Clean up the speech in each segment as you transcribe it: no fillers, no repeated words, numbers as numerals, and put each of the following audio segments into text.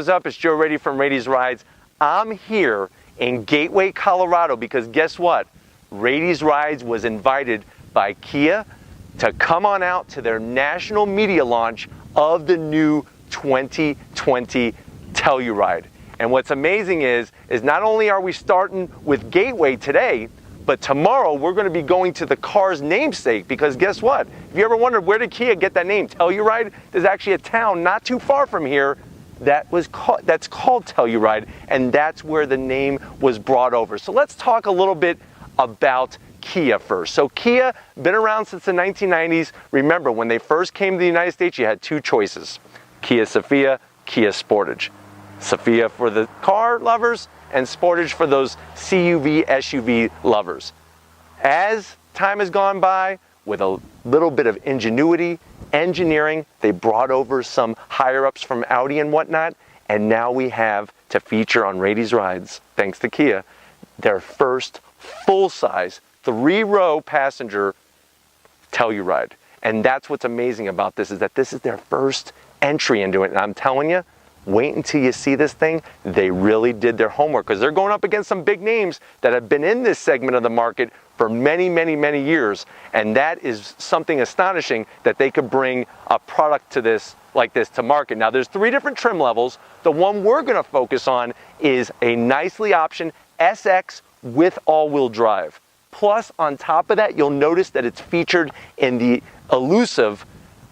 is up? It's Joe Rady from Rady's Rides. I'm here in Gateway, Colorado because guess what? Rady's Rides was invited by Kia to come on out to their national media launch of the new 2020 Telluride. And what's amazing is not only are we starting with Gateway today, but tomorrow we're going to be going to the car's namesake because guess what? If you ever wondered where did Kia get that name, Telluride, there's actually a town not too far from here that's called Telluride, and that's where the name was brought over. So let's talk a little bit about Kia first. So Kia, been around since the 1990s. Remember, when they first came to the United States, you had two choices: Kia Sophia, Kia Sportage. Sophia for the car lovers and Sportage for those CUV, SUV lovers. As time has gone by, with a little bit of ingenuity, engineering, they brought over some higher-ups from Audi and whatnot, and now we have to feature on Rady's Rides, thanks to Kia, their first full-size, 3-row passenger Telluride. And that's what's amazing about this, is that this is their first entry into it. And I'm telling you, wait until you see this thing. They really did their homework because they're going up against some big names that have been in this segment of the market for many, many, many years. And that is something astonishing that they could bring a product to this like this to market. Now, there's 3 different trim levels. The one we're going to focus on is a nicely optioned SX with all-wheel drive. Plus, on top of that, you'll notice that it's featured in the elusive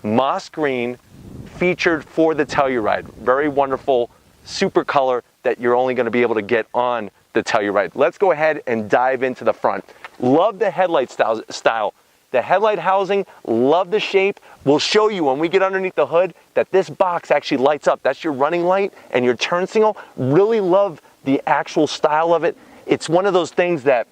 moss green featured for the Telluride. Very wonderful, super color that you're only going to be able to get on the Telluride. Let's go ahead and dive into the front. Love the headlight style. The headlight housing, love the shape. We'll show you when we get underneath the hood that this box actually lights up. That's your running light and your turn signal. Really love the actual style of it. It's one of those things that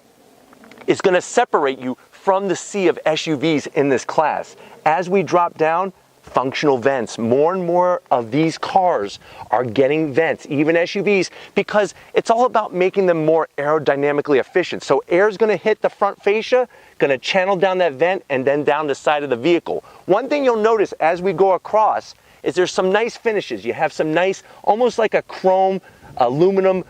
is going to separate you from the sea of SUVs in this class. As we drop down, functional vents. More and more of these cars are getting vents, even SUVs, because it's all about making them more aerodynamically efficient. So air is going to hit the front fascia, going to channel down that vent, and then down the side of the vehicle. One thing you'll notice as we go across is there's some nice finishes. You have some nice, almost like a chrome aluminum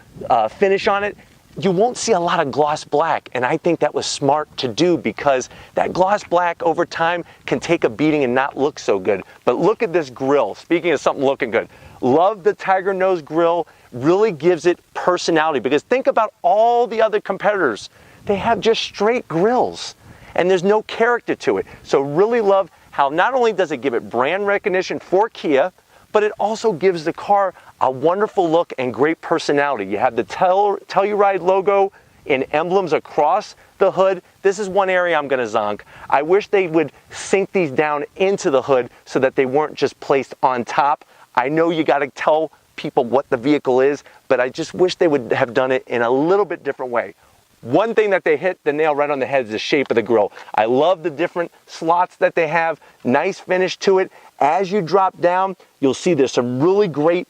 finish on it. You won't see a lot of gloss black, and I think that was smart to do because that gloss black over time can take a beating and not look so good. But look at this grille. Speaking of something looking good, love the tiger nose grille. Really gives it personality because think about all the other competitors. They have just straight grills and there's no character to it. So really love how not only does it give it brand recognition for Kia, but it also gives the car a wonderful look and great personality. You have the Telluride logo in emblems across the hood. This is one area I'm gonna zonk. I wish they would sink these down into the hood so that they weren't just placed on top. I know you gotta tell people what the vehicle is, but I just wish they would have done it in a little bit different way. One thing that they hit the nail right on the head is the shape of the grille. I love the different slots that they have, nice finish to it. As you drop down, you'll see there's some really great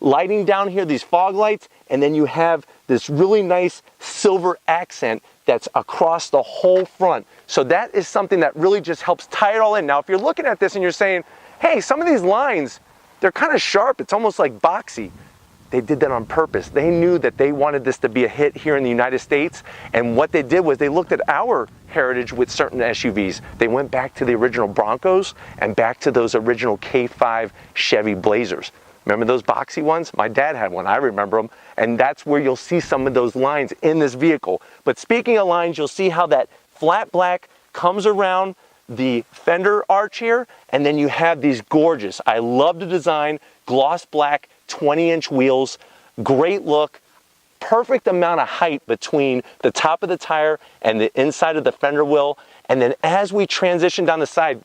lighting down here, these fog lights, and then you have this really nice silver accent that's across the whole front. So that is something that really just helps tie it all in. Now, if you're looking at this and you're saying, hey, some of these lines, they're kind of sharp, it's almost like boxy. They did that on purpose. They knew that they wanted this to be a hit here in the United States, and what they did was they looked at our heritage with certain SUVs. They went back to the original Broncos and back to those original K5 Chevy Blazers. Remember those boxy ones? My dad had one, I remember them, and that's where you'll see some of those lines in this vehicle. But speaking of lines, you'll see how that flat black comes around the fender arch here, and then you have these gorgeous, I love the design, gloss black 20-inch wheels, great look, perfect amount of height between the top of the tire and the inside of the fender well. And then as we transition down the side,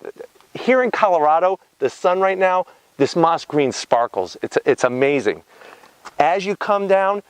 here in Colorado, the sun right now, this moss green sparkles. It's amazing. As you come down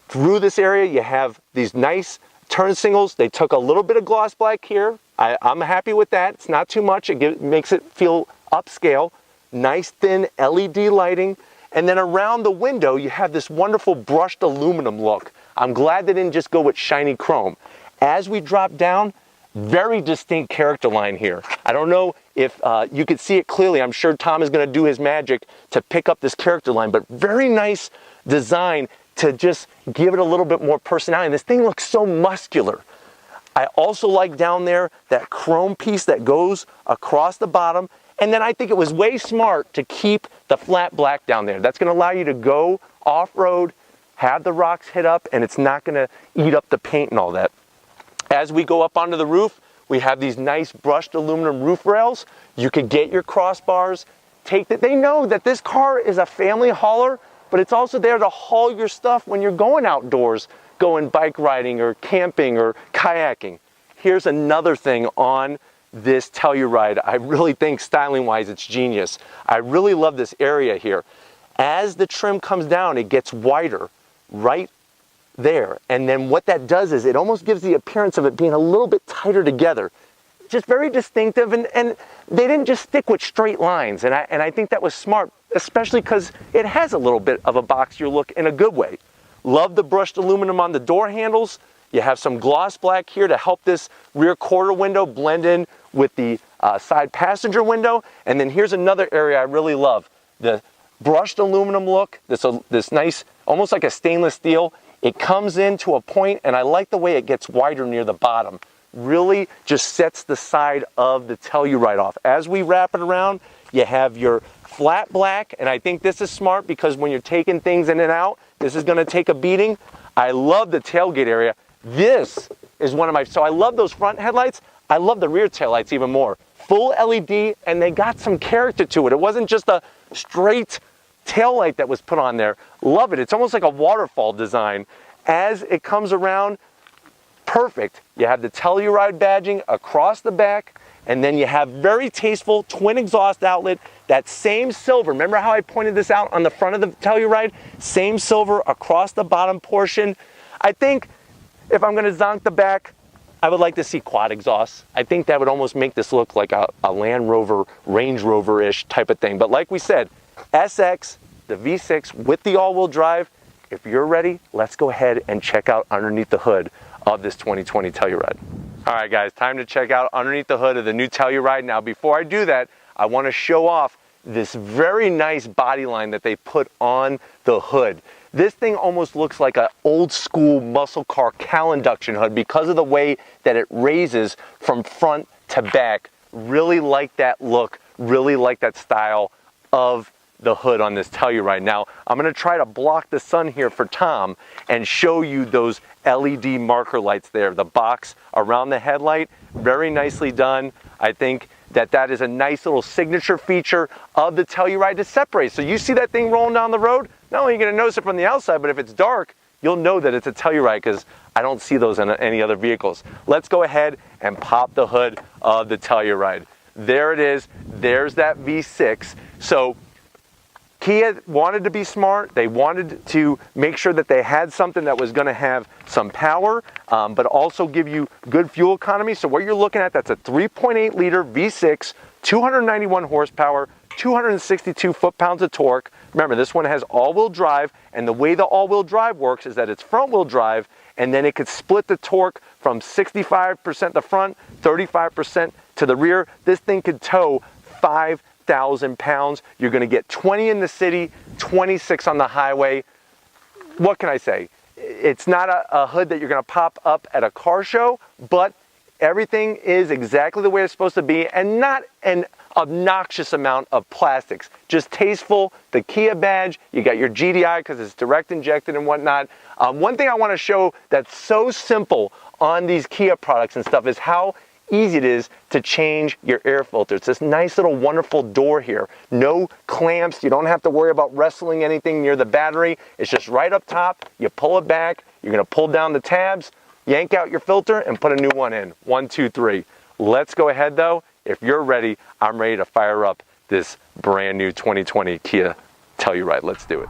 through this area, you have these nice turn signals. They took a little bit of gloss black here. I'm happy with that. It's not too much. It makes it feel upscale. Nice thin LED lighting. And then around the window, you have this wonderful brushed aluminum look. I'm glad they didn't just go with shiny chrome. As we drop down, Very distinct character line here. I don't know if you could see it clearly. I'm sure Tom is going to do his magic to pick up this character line, but very nice design to just give it a little bit more personality. And this thing looks so muscular. I also like down there that chrome piece that goes across the bottom. And then I think it was way smart to keep the flat black down there. That's going to allow you to go off-road, have the rocks hit up, and it's not going to eat up the paint and all that. As we go up onto the roof, we have these nice brushed aluminum roof rails. You could get your crossbars, take that. They know that this car is a family hauler, but it's also there to haul your stuff when you're going outdoors, going bike riding or camping or kayaking. Here's another thing on this Telluride. I really think styling wise it's genius. I really love this area here. As the trim comes down, it gets wider right there. And then what that does is it almost gives the appearance of it being a little bit tighter together. Just very distinctive, and they didn't just stick with straight lines. And I think that was smart, especially because it has a little bit of a boxier look in a good way. Love the brushed aluminum on the door handles. You have some gloss black here to help this rear quarter window blend in with the side passenger window. And then here's another area I really love. The brushed aluminum look, this nice, almost like a stainless steel. It comes in to a point, and I like the way it gets wider near the bottom. Really just sets the side of the Telluride off. As we wrap it around, you have your flat black, and I think this is smart because when you're taking things in and out, this is gonna take a beating. I love the tailgate area. This is one of my, so I love those front headlights. I love the rear taillights even more. Full LED, and they got some character to it. It wasn't just a straight tail light that was put on there. Love it. It's almost like a waterfall design. As it comes around, perfect. You have the Telluride badging across the back, and then you have very tasteful twin exhaust outlet. That same silver, remember how I pointed this out on the front of the Telluride? Same silver across the bottom portion. I think if I'm gonna zonk the back, I would like to see quad exhausts. I think that would almost make this look like a Land Rover, Range Rover-ish type of thing. But like we said, SX, the V6 with the all-wheel drive. If you're ready, let's go ahead and check out underneath the hood of this 2020 Telluride. All right, guys, time to check out underneath the hood of the new Telluride. Now, before I do that, I want to show off this very nice body line that they put on the hood. This thing almost looks like an old school muscle car cowl induction hood because of the way that it raises from front to back. Really like that look, really like that style of the hood on this Telluride. Now, I'm gonna try to block the sun here for Tom and show you those LED marker lights there, the box around the headlight. Very nicely done. I think that is a nice little signature feature of the Telluride to separate. So you see that thing rolling down the road, not only are you gonna notice it from the outside, but if it's dark, you'll know that it's a Telluride because I don't see those in any other vehicles. Let's go ahead and pop the hood of the Telluride. There it is, there's that V6. So Kia wanted to be smart. They wanted to make sure that they had something that was going to have some power, but also give you good fuel economy. So what you're looking at, that's a 3.8 liter V6, 291 horsepower, 262 foot-pounds of torque. Remember, this one has all-wheel drive, and the way the all-wheel drive works is that it's front-wheel drive, and then it could split the torque from 65% the front, 35% to the rear. This thing could tow 5,000 pounds. You're going to get 20 in the city, 26 on the highway. What can I say? It's not a hood that you're going to pop up at a car show, but everything is exactly the way it's supposed to be, and not an obnoxious amount of plastics. Just tasteful. The Kia badge, you got your GDI because it's direct injected and whatnot. One thing I want to show that's so simple on these Kia products and stuff is how easy it is to change your air filter. It's this nice little wonderful door here. No clamps. You don't have to worry about wrestling anything near the battery. It's just right up top. You pull it back. You're going to pull down the tabs, yank out your filter, and put a new one in. 1, 2, 3. Let's go ahead though. If you're ready, I'm ready to fire up this brand new 2020 Kia Telluride. Let's do it.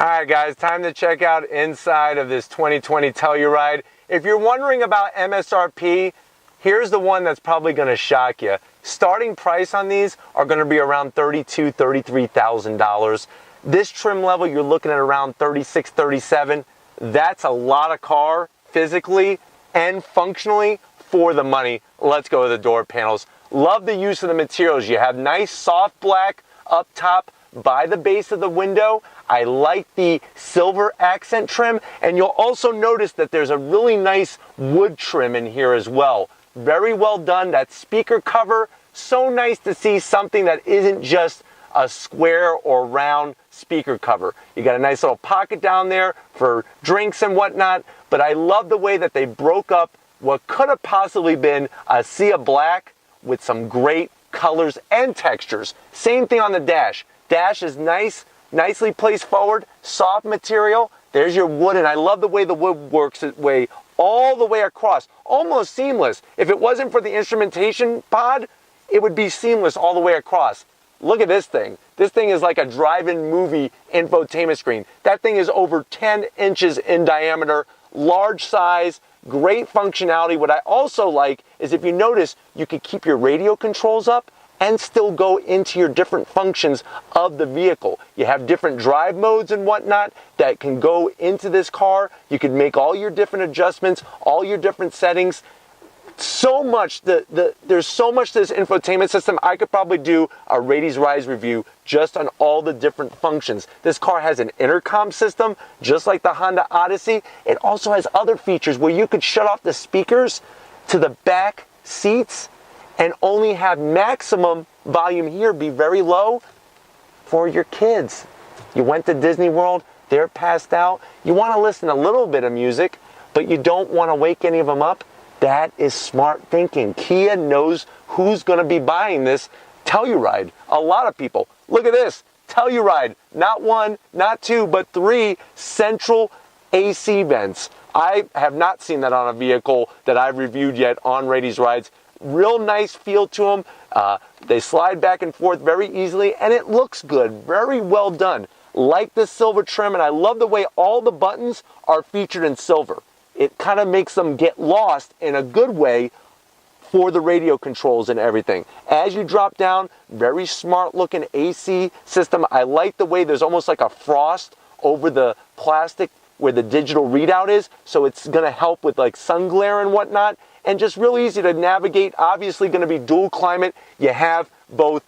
All right, guys, time to check out inside of this 2020 Telluride. If you're wondering about MSRP, here's the one that's probably going to shock you. Starting price on these are going to be around $32,000, $33,000. This trim level, you're looking at around $36,000, $37,000. That's a lot of car physically and functionally for the money. Let's go to the door panels. Love the use of the materials. You have nice soft black up top by the base of the window. I like the silver accent trim, and you'll also notice that there's a really nice wood trim in here as well. Very well done. That speaker cover, so nice to see something that isn't just a square or round speaker cover. You got a nice little pocket down there for drinks and whatnot, but I love the way that they broke up what could have possibly been a sea of black with some great colors and textures. Same thing on the dash. Dash is nice, nicely placed forward, soft material. There's your wood, and I love the way the wood works its way all the way across, almost seamless. If it wasn't for the instrumentation pod, it would be seamless all the way across. Look at this thing. This thing is like a drive-in movie infotainment screen. That thing is over 10 inches in diameter, large size, great functionality. What I also like is, if you notice, you could keep your radio controls up and still go into your different functions of the vehicle. You have different drive modes and whatnot that can go into this car. You can make all your different adjustments, all your different settings. So much, there's so much to this infotainment system. I could probably do a Raties Rise review just on all the different functions. This car has an intercom system, just like the Honda Odyssey. It also has other features where you could shut off the speakers to the back seats and only have maximum volume here be very low for your kids. You went to Disney World, they're passed out. You want to listen a little bit of music, but you don't want to wake any of them up. That is smart thinking. Kia knows who's going to be buying this Telluride. A lot of people. Look at this. Telluride. Not one, not two, but three central AC vents. I have not seen that on a vehicle that I've reviewed yet on Raties Rides. Real nice feel to them. They slide back and forth very easily, and it looks good. Very well done. Like the silver trim, and I love the way all the buttons are featured in silver. It kind of makes them get lost in a good way for the radio controls and everything. As you drop down, very smart looking AC system. I like the way there's almost like a frost over the plastic where the digital readout is, so it's going to help with like sun glare and whatnot, and just real easy to navigate. Obviously going to be dual climate. You have both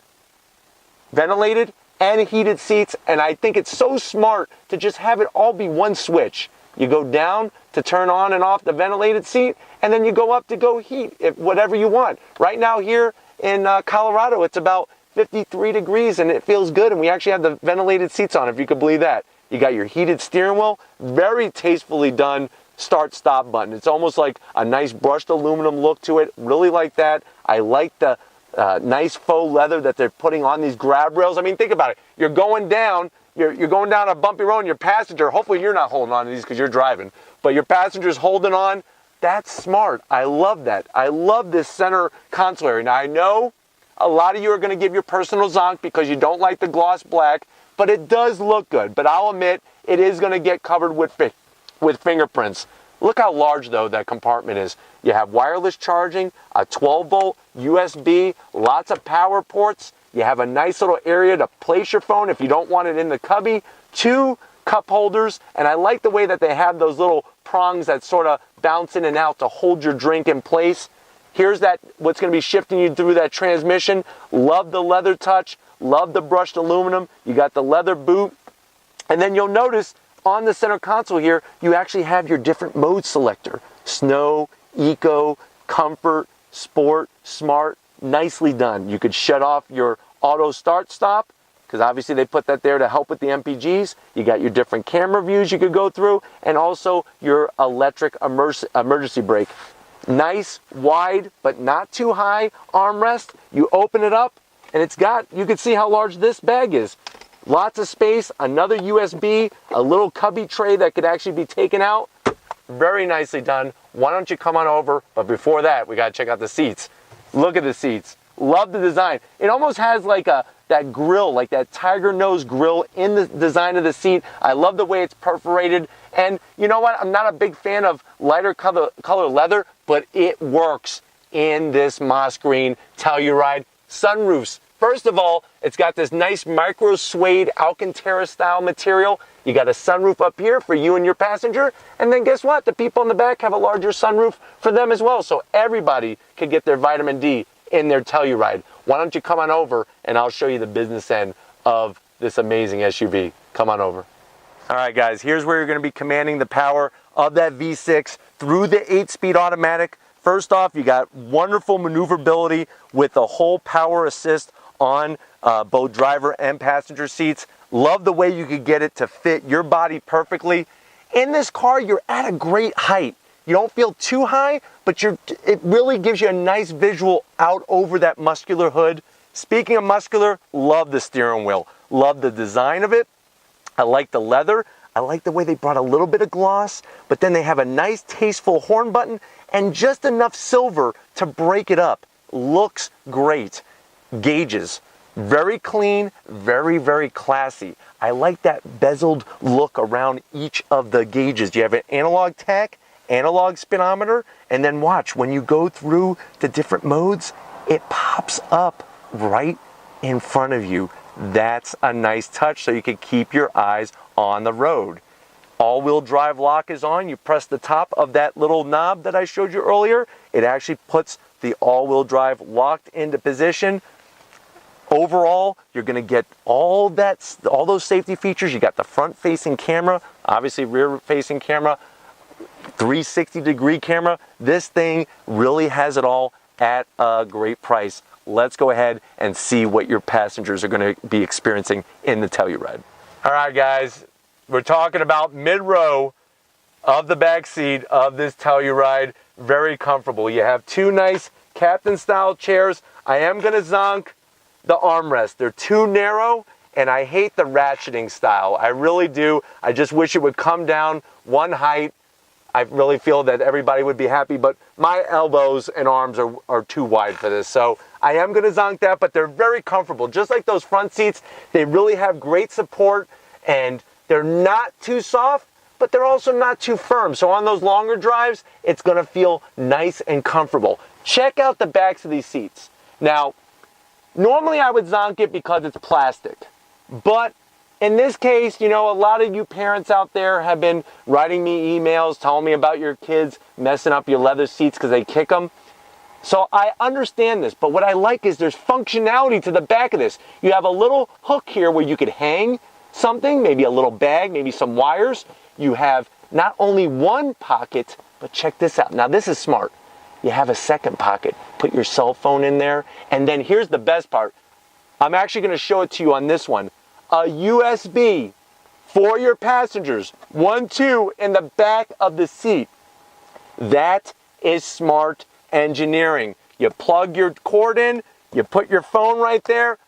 ventilated and heated seats, and I think it's so smart to just have it all be one switch. You go down to turn on and off the ventilated seat, and then you go up to go heat whatever you want. Right now here in Colorado, it's about 53 degrees, and it feels good, and we actually have the ventilated seats on, if you could believe that. You got your heated steering wheel, very tastefully done start-stop button. It's almost like a nice brushed aluminum look to it. Really like that. I like the nice faux leather that they're putting on these grab rails. I mean, think about it. You're going down. You're going down a bumpy road, and your passenger, hopefully you're not holding on to these because you're driving, but your passenger's holding on. That's smart. I love that. I love this center console area. Now, I know a lot of you are going to give your personal zonk because you don't like the gloss black, but it does look good. But I'll admit, it is going to get covered with fingerprints. Look how large, though, that compartment is. You have wireless charging, a 12-volt USB, lots of power ports. You have a nice little area to place your phone if you don't want it in the cubby. 2 cup holders, and I like the way that they have those little prongs that sort of bounce in and out to hold your drink in place. Here's that, what's going to be shifting you through that transmission. Love the leather touch. Love the brushed aluminum. You got the leather boot. And then you'll notice on the center console here, you actually have your different mode selector. Snow, Eco, Comfort, Sport, Smart. Nicely done. You could shut off your auto start stop, because obviously they put that there to help with the MPGs. You got your different camera views you could go through, and also your electric emergency brake. Nice, wide, but not too high armrest. You open it up, and you can see how large this bag is. Lots of space, another USB, a little cubby tray that could actually be taken out. Very nicely done. Why don't you come on over? But before that, we got to check out the seats. Look at the seats. Love the design. It almost has like a that grill, like that tiger nose grill in the design of the seat. I love the way it's perforated. And you know what? I'm not a big fan of lighter color leather, but it works in this moss green Telluride. Sunroofs. First of all, it's got this nice micro suede Alcantara style material. You got a sunroof up here for you and your passenger. And then guess what? The people in the back have a larger sunroof for them as well. So everybody can get their vitamin D in their Telluride. Why don't you come on over and I'll show you the business end of this amazing SUV. Come on over. All right, guys, here's where you're going to be commanding the power of that V6 through the 8-speed automatic. First off, you got wonderful maneuverability with the whole power assist on both driver and passenger seats. Love the way you could get it to fit your body perfectly. In this car, you're at a great height. You don't feel too high, but it really gives you a nice visual out over that muscular hood. Speaking of muscular, love the steering wheel. Love the design of it. I like the leather. I like the way they brought a little bit of gloss, but then they have a nice tasteful horn button and just enough silver to break it up. Looks great. Gauges, very clean, very, very classy. I like that bezeled look around each of the gauges. You have an analog tach, analog speedometer, and then watch, when you go through the different modes, it pops up right in front of you. That's a nice touch so you can keep your eyes on the road. All-wheel drive lock is on. You press the top of that little knob that I showed you earlier. It actually puts the all-wheel drive locked into position. Overall, you're going to get all those safety features. You got the front-facing camera, obviously rear-facing camera, 360-degree camera. This thing really has it all at a great price. Let's go ahead and see what your passengers are going to be experiencing in the Telluride. All right, guys, we're talking about mid-row of the back seat of this Telluride. Very comfortable. You have two nice captain-style chairs. I am going to zonk the armrest. They're too narrow, and I hate the ratcheting style. I really do. I just wish it would come down one height. I really feel that everybody would be happy, but my elbows and arms are too wide for this. So I am going to zonk that, but they're very comfortable. Just like those front seats, they really have great support, and they're not too soft, but they're also not too firm. So on those longer drives, it's going to feel nice and comfortable. Check out the backs of these seats. Now, normally I would zonk it because it's plastic, but in this case, you know, a lot of you parents out there have been writing me emails telling me about your kids messing up your leather seats because they kick them. So I understand this, but what I like is there's functionality to the back of this. You have a little hook here where you could hang something, maybe a little bag, maybe some wires. You have not only one pocket, but check this out. Now this is smart. You have a second pocket. Put your cell phone in there. And then here's the best part. I'm actually going to show it to you on this one. A USB for your passengers. 1, 2 in the back of the seat. That is smart engineering. You plug your cord in, you put your phone right there,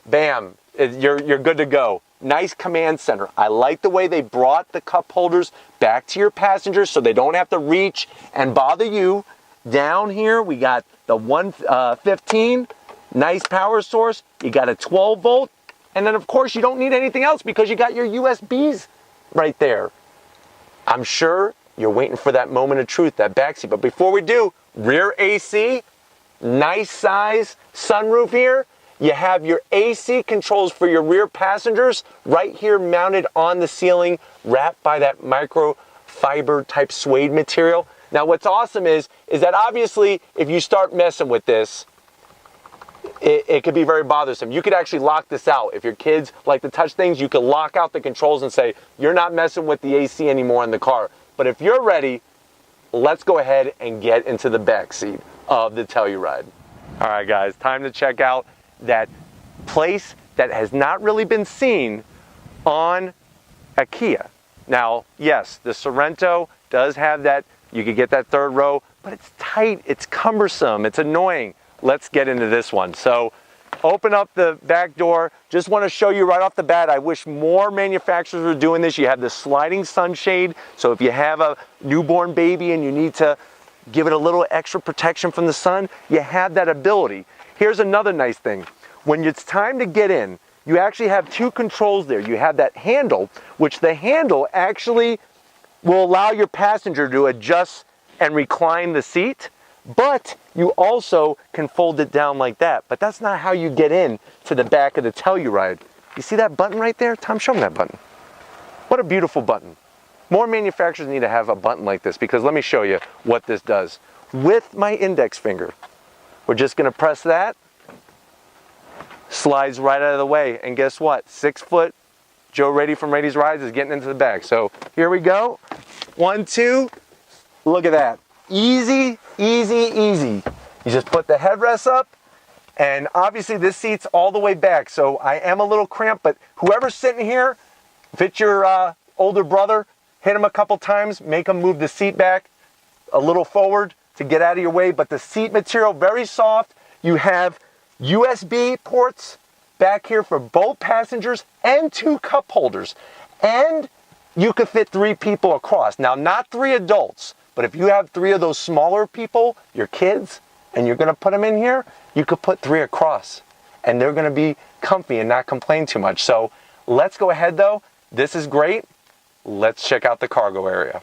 bam, you're good to go. Nice command center. I like the way they brought the cup holders back to your passengers so they don't have to reach and bother you. Down here, we got the 115, nice power source. You got a 12 volt. And then, of course, you don't need anything else because you got your USBs right there. I'm sure you're waiting for that moment of truth, that backseat. But before we do, rear AC, nice size sunroof here. You have your AC controls for your rear passengers right here mounted on the ceiling, wrapped by that microfiber type suede material. Now, what's awesome is that obviously, if you start messing with this, it could be very bothersome. You could actually lock this out. If your kids like to touch things, you can lock out the controls and say, you're not messing with the AC anymore in the car. But if you're ready, let's go ahead and get into the back seat of the Telluride. All right, guys, time to check out that place that has not really been seen on a Kia. Now, yes, the Sorento does have that. You could get that third row, but it's tight, it's cumbersome, it's annoying. Let's get into this one. So open up the back door. Just want to show you right off the bat, I wish more manufacturers were doing this. You have the sliding sunshade. So if you have a newborn baby and you need to give it a little extra protection from the sun, you have that ability. Here's another nice thing. when it's time to get in, you actually have two controls there. You have that handle, which the handle actually will allow your passenger to adjust and recline the seat, but you also can fold it down like that. But that's not how you get in to the back of the Telluride. You see that button right there? Tom, show me that button. What a beautiful button. More manufacturers need to have a button like this, because let me show you what this does. With my index finger, we're just gonna press that, slides right out of the way, and guess what? 6 foot Joe Rady from Rady's Rides is getting into the back. So here we go. 1, 2, look at that. Easy, easy, easy. You just put the headrest up, and obviously this seat's all the way back, so I am a little cramped, but whoever's sitting here, if it's your older brother, hit him a couple times, make him move the seat back a little forward to get out of your way. But the seat material, very soft. You have USB ports back here for both passengers and 2 cup holders. And you could fit 3 people across. Now, not 3 adults, but if you have 3 of those smaller people, your kids, and you're gonna put them in here, you could put 3 across. And they're gonna be comfy and not complain too much. So let's go ahead though. This is great. Let's check out the cargo area.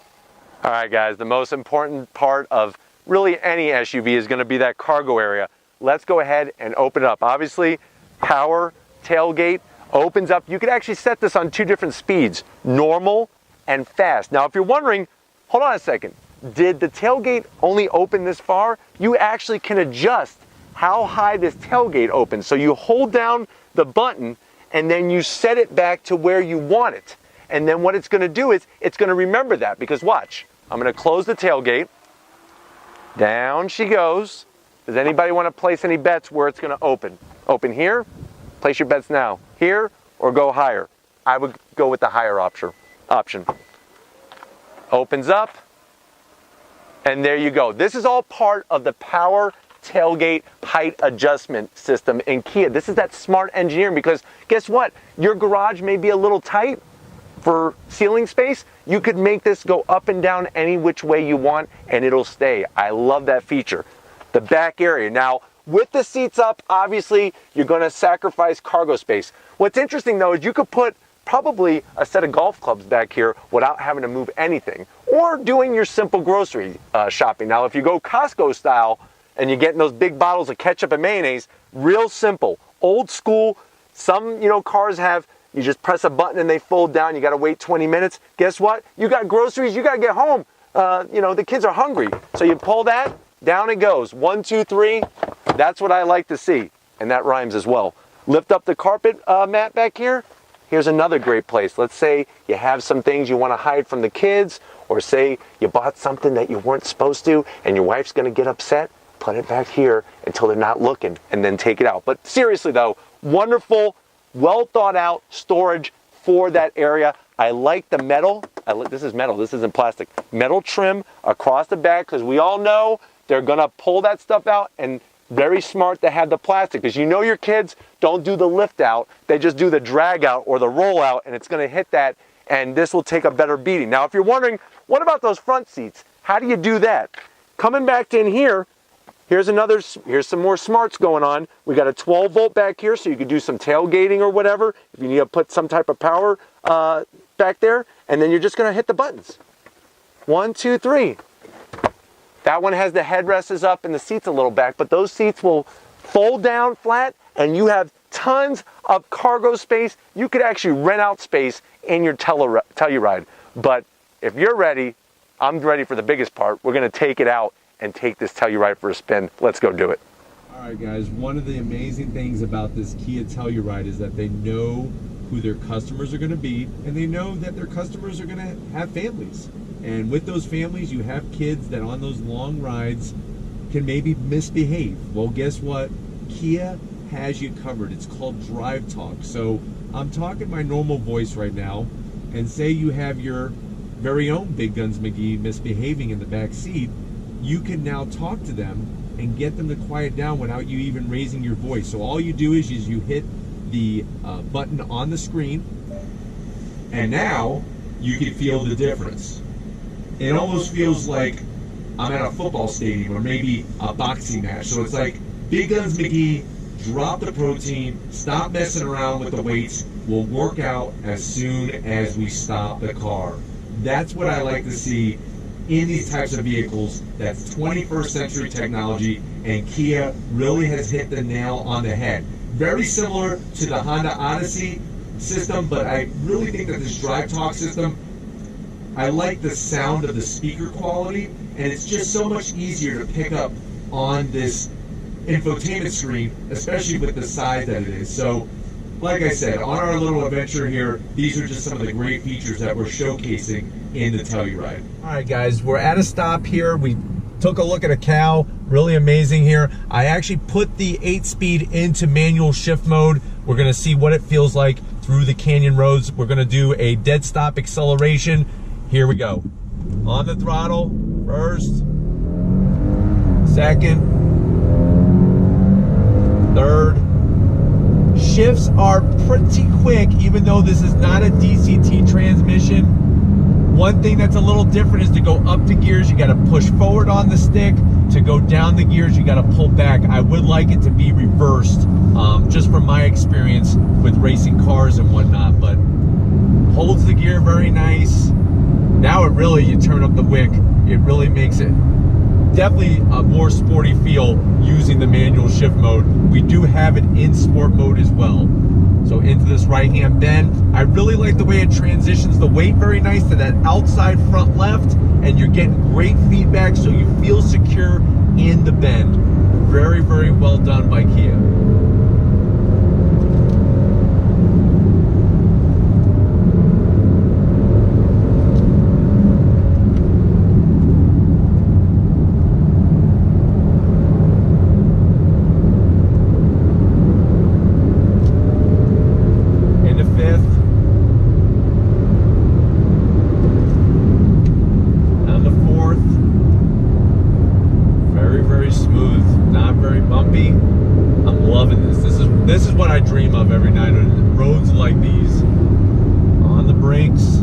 All right, guys, the most important part of really any SUV is going to be that cargo area. Let's go ahead and open it up. Obviously, power tailgate opens up. You could actually set this on 2 different speeds, normal and fast. Now, if you're wondering, hold on a second, did the tailgate only open this far? You actually can adjust how high this tailgate opens. So you hold down the button and then you set it back to where you want it. And then what it's going to do is it's going to remember that, because watch, I'm going to close the tailgate. Down she goes. Does anybody want to place any bets where it's going to open? Open here. Place your bets now. Here or go higher. I would go with the higher option. Opens up. And there you go. This is all part of the power tailgate height adjustment system in Kia. This is that smart engineering, because guess what? Your garage may be a little tight for ceiling space. You could make this go up and down any which way you want and it'll stay. I love that feature. The back area. Now, with the seats up, obviously, you're going to sacrifice cargo space. What's interesting though is you could put probably a set of golf clubs back here without having to move anything, or doing your simple grocery shopping. Now, if you go Costco style and you're getting those big bottles of ketchup and mayonnaise, real simple, old school. Some, cars have, you just press a button and they fold down. You got to wait 20 minutes. Guess what? You got groceries. You got to get home. The kids are hungry. So you pull that, down it goes. 1, 2, 3. That's what I like to see. And that rhymes as well. Lift up the carpet mat back here. Here's another great place. Let's say you have some things you want to hide from the kids, or say you bought something that you weren't supposed to and your wife's going to get upset. Put it back here until they're not looking and then take it out. But seriously though, wonderful, well thought out storage for that area. I like the metal. This is metal, this isn't plastic. Metal trim across the back, because we all know they're gonna pull that stuff out, and very smart to have the plastic, because your kids don't do the lift out, they just do the drag out or the roll out, and it's gonna hit that, and this will take a better beating. Now, if you're wondering, what about those front seats? How do you do that? Coming back in here, here's some more smarts going on. We got a 12 volt back here, so you could do some tailgating or whatever if you need to put some type of power back there. And then you're just going to hit the buttons. 1, 2, 3. That one has the headrests up and the seats a little back, but those seats will fold down flat, and you have tons of cargo space. You could actually rent out space in your Telluride. But if you're ready, I'm ready for the biggest part. We're going to take it out and take this Telluride for a spin. Let's go do it. All right, guys, one of the amazing things about this Kia Telluride is that they know who their customers are going to be, and they know that their customers are going to have families. And with those families, you have kids that on those long rides can maybe misbehave. Well, guess what? Kia has you covered. It's called Drive Talk. So I'm talking my normal voice right now, and say you have your very own Big Guns McGee misbehaving in the back seat. You can now talk to them and get them to quiet down without you even raising your voice. So all you do is you hit the button on the screen, and now you can feel the difference. It almost feels like I'm at a football stadium or maybe a boxing match. So it's like Big Guns McGee drop the protein, stop messing around with the weights. We'll work out as soon as we stop the car. That's what I like to see in these types of vehicles. That's 21st century technology, and Kia really has hit the nail on the head. Very similar to the Honda Odyssey system, but I really think that this Drive Talk system, I like the sound of the speaker quality, and it's just so much easier to pick up on this infotainment screen, especially with the size that it is. So, like I said, on our little adventure here, these are just some of the great features that we're showcasing in the Telluride. All right, guys, we're at a stop here. We took a look at a cow, really amazing here. I actually put the 8-speed into manual shift mode. We're gonna see what it feels like through the canyon roads. We're gonna do a dead stop acceleration. Here we go. On the throttle, first, second, third. Shifts are pretty quick, even though this is not a DCT transmission. One thing that's a little different is to go up the gears, you gotta push forward on the stick. To go down the gears, you gotta pull back. I would like it to be reversed, just from my experience with racing cars and whatnot, but holds the gear very nice. Now it really, you turn up the wick, it really makes it definitely a more sporty feel using the manual shift mode. We do have it in sport mode as well. So into this right-hand bend, I really like the way it transitions the weight very nice to that outside front left, and you're getting great feedback so you feel secure in the bend. Very, very well done by Kia. This is what I dream of every night, roads like these. On the brakes,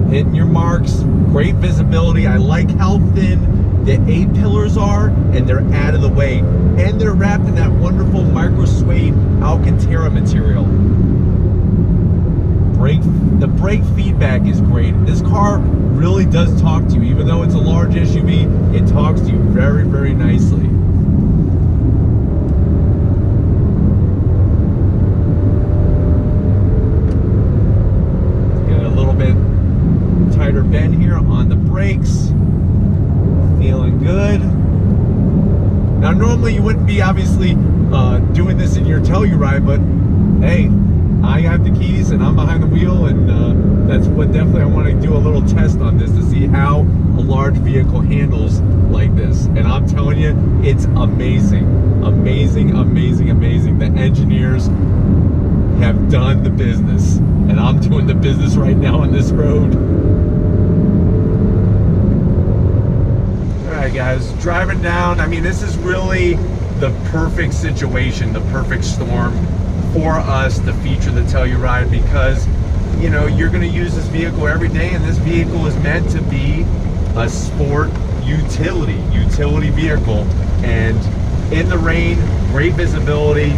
hitting your marks, great visibility. I like how thin the A-pillars are, and they're out of the way. And they're wrapped in that wonderful micro suede Alcantara material. The brake feedback is great. This car really does talk to you. Even though it's a large SUV, it talks to you very, very nicely. Tighter bend here on the brakes. Feeling good. Now normally you wouldn't be obviously doing this in your Telluride, but hey, I have the keys and I'm behind the wheel, and that's what definitely I want to do a little test on this to see how a large vehicle handles like this. And I'm telling you, it's amazing. Amazing, amazing, amazing. The engineers have done the business, and I'm doing the business right now on this road. Alright guys, driving down, I mean, this is really the perfect situation, the perfect storm for us to feature the Telluride, because, you know, you're going to use this vehicle every day, and this vehicle is meant to be a sport utility vehicle. And in the rain, great visibility.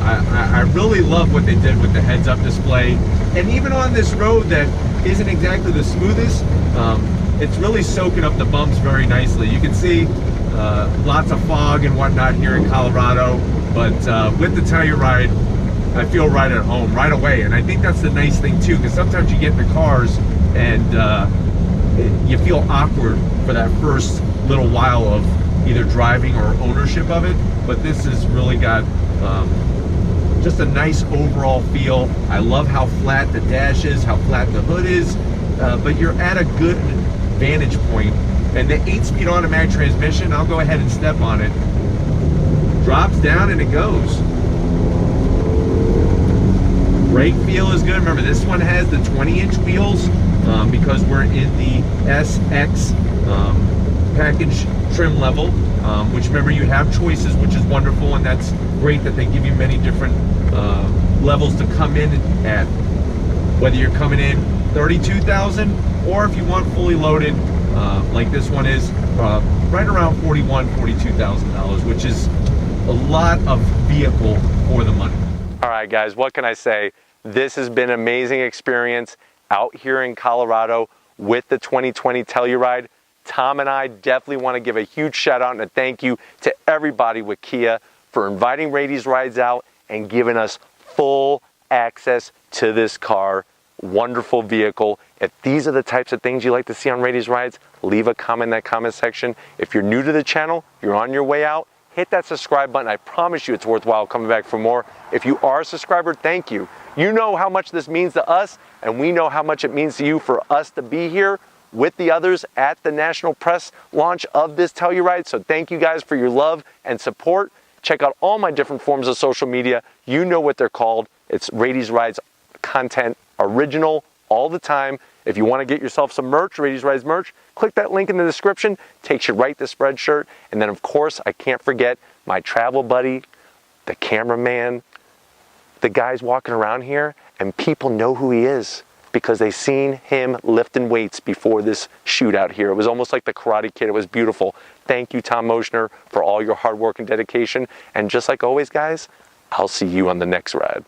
I really love what they did with the heads-up display. And even on this road that isn't exactly the smoothest, it's really soaking up the bumps very nicely. You can see lots of fog and whatnot here in Colorado, but with the Telluride, I feel right at home right away. And I think that's the nice thing too, because sometimes you get in the cars and you feel awkward for that first little while of either driving or ownership of it. But this has really got just a nice overall feel. I love how flat the dash is, how flat the hood is, but you're at a good vantage point. And the 8-speed automatic transmission, I'll go ahead and step on it, drops down and it goes. Brake feel is good. Remember, this one has the 20-inch wheels because we're in the SX package trim level, which, remember, you have choices, which is wonderful, and that's great that they give you many different levels to come in at, whether you're coming in 32,000 or if you want fully loaded, like this one is, right around $41,000, $42,000, which is a lot of vehicle for the money. All right, guys, what can I say? This has been an amazing experience out here in Colorado with the 2020 Telluride. Tom and I definitely want to give a huge shout out and a thank you to everybody with Kia for inviting Rady's Rides out and giving us full access to this car. Wonderful vehicle. If these are the types of things you like to see on Rady's Rides, leave a comment in that comment section. If you're new to the channel, you're on your way out, hit that subscribe button. I promise you it's worthwhile coming back for more. If you are a subscriber, thank you. You know how much this means to us, and we know how much it means to you for us to be here with the others at the national press launch of this Telluride. So thank you guys for your love and support. Check out all my different forms of social media. You know what they're called. It's Rady's Rides content, original, all the time. If you want to get yourself some merch, Rady's Rides merch, click that link in the description. Takes you right to Spreadshirt. And then, of course, I can't forget my travel buddy, the cameraman, the guy's walking around here, and people know who he is because they seen him lifting weights before this shoot out here. It was almost like the Karate Kid. It was beautiful. Thank you, Tom Moschner, for all your hard work and dedication. And just like always, guys, I'll see you on the next ride.